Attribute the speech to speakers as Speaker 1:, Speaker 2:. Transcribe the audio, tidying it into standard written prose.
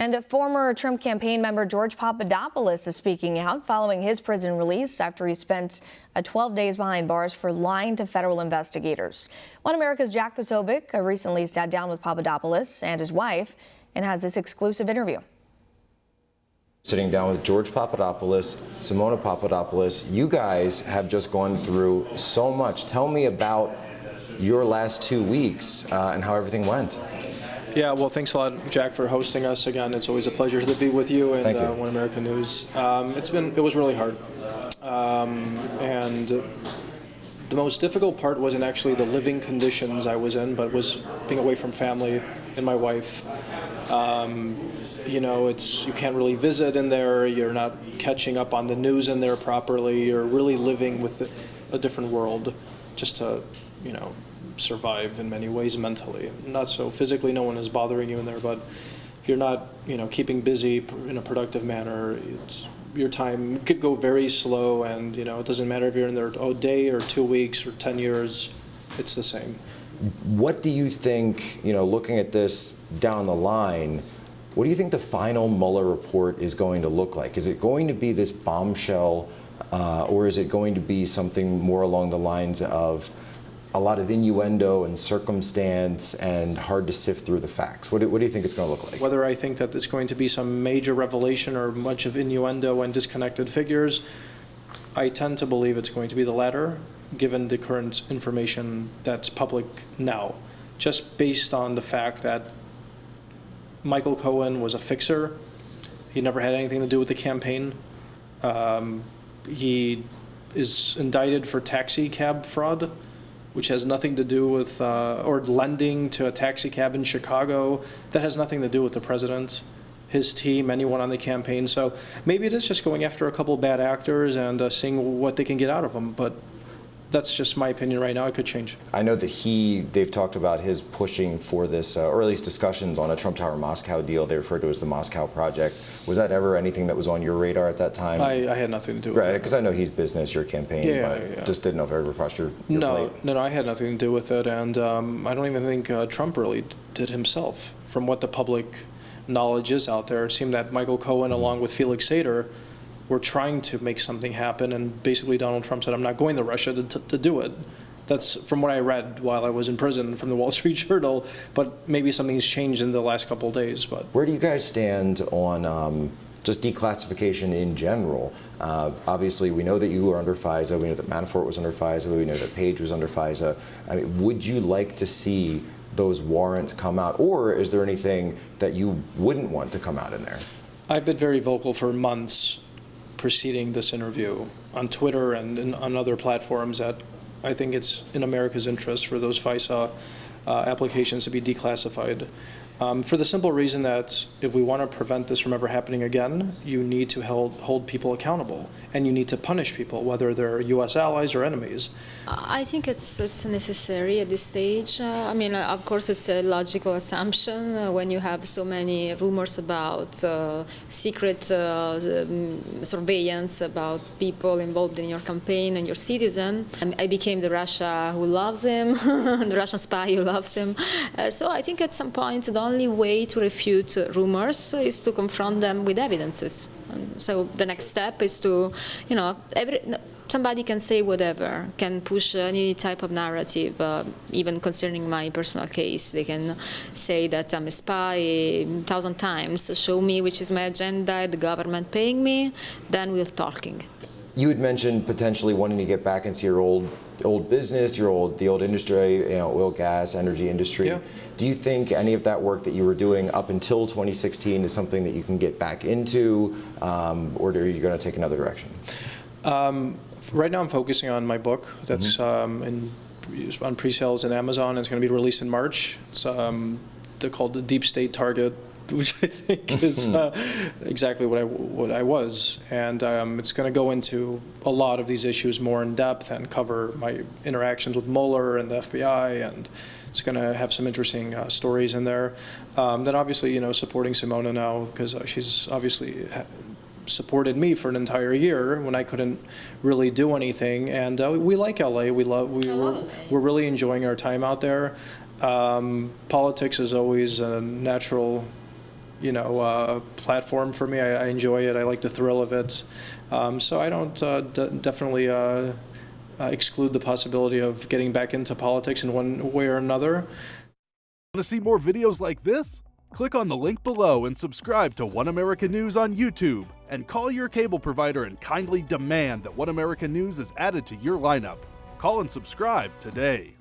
Speaker 1: And a former Trump campaign member George Papadapolous is speaking out following his prison release after he spent 12 days behind bars for lying to federal investigators. One America's Jack Posobiec recently sat down with Papadapolous and his wife and has this exclusive interview.
Speaker 2: Sitting down with George Papadapolous, Simona Papadopoulos. You guys have just gone through so much. Tell me about your last 2 weeks and how everything went.
Speaker 3: Yeah, well, thanks a lot, Jack, for hosting us again. It's always a pleasure to be with you and One America News. It was really hard, and the most difficult part wasn't actually the living conditions I was in, but was being away from family and my wife. You can't really visit in there. You're not catching up on the news in there properly. You're really living with a different world, just to, survive in many ways mentally. Not so physically, no one is bothering you in there, but if you're not, keeping busy in a productive manner, your time could go very slow, and, it doesn't matter if you're in there a day or 2 weeks or 10 years, it's the same.
Speaker 2: What do you think, looking at this down the line, what do you think the final Mueller report is going to look like? Is it going to be this bombshell, or is it going to be something more along the lines of a lot of innuendo and circumstance and hard to sift through the facts? What do you think it's going to look like?
Speaker 3: Whether I think that it's going to be some major revelation or much of innuendo and disconnected figures, I tend to believe it's going to be the latter, given the current information that's public now, just based on the fact that Michael Cohen was a fixer. He never had anything to do with the campaign. He is indicted for taxi cab fraud, which has nothing to do with, or lending to a taxi cab in Chicago. That has nothing to do with the president, his team, anyone on the campaign. So maybe it is just going after a couple bad actors and seeing what they can get out of them. But that's just my opinion right now. It could change. I know
Speaker 2: that they've talked about his pushing for this, or at least discussions on a Trump Tower Moscow deal they refer to as the Moscow Project. Was that ever anything that was on your radar at that time?
Speaker 3: I had nothing to do with it.
Speaker 2: Right, because I know he's business, your campaign, but just didn't know if it ever crossed your plate.
Speaker 3: No, I had nothing to do with it, and I don't even think Trump really did himself. From what the public knowledge is out there, it seemed that Michael Cohen, along with Felix Sater, were trying to make something happen, and basically Donald Trump said, I'm not going to Russia to do it. That's from what I read while I was in prison from the Wall Street Journal, but maybe something's changed in the last couple of days. But
Speaker 2: where do you guys stand on just declassification in general? Obviously, we know that you were under FISA, we know that Manafort was under FISA, we know that Page was under FISA. I mean, would you like to see those warrants come out, or is there anything that you wouldn't want to come out in there?
Speaker 3: I've been very vocal for months preceding this interview on Twitter and on other platforms that I think it's in America's interest for those FISA applications to be declassified. For the simple reason that if we want to prevent this from ever happening again, you need to hold people accountable, and you need to punish people, whether they're U.S. allies or enemies.
Speaker 4: I think it's necessary at this stage. Of course, it's a logical assumption when you have so many rumors about secret surveillance about people involved in your campaign and your citizen. I became the Russia who loves him, the Russian spy who loves him. So I think at some point the only way to refute rumors is to confront them with evidences. So the next step is to, somebody can say whatever, can push any type of narrative, even concerning my personal case. They can say that I'm a spy 1,000 times, show me which is my agenda, the government paying me, then we're talking.
Speaker 2: You had mentioned potentially wanting to get back into your old business, the old industry, oil, gas, energy industry.
Speaker 3: Yeah.
Speaker 2: Do you think any of that work that you were doing up until 2016 is something that you can get back into, or are you going to take another direction?
Speaker 3: Right now I'm focusing on my book that's on pre-sales in Amazon. It's going to be released in March. It's they're called The Deep State Target, which I think is exactly what I was. And it's going to go into a lot of these issues more in depth and cover my interactions with Mueller and the FBI, and it's going to have some interesting stories in there. Then obviously, supporting Simona now, because she's obviously supported me for an entire year when I couldn't really do anything. And we like LA. We're really enjoying our time out there. Politics is always a natural platform for me. I enjoy it. I like the thrill of it. So I don't definitely exclude the possibility of getting back into politics in one way or another.
Speaker 5: Want to see more videos like this? Click on the link below and subscribe to One America News on YouTube, and call your cable provider and kindly demand that One America News is added to your lineup. Call and subscribe today.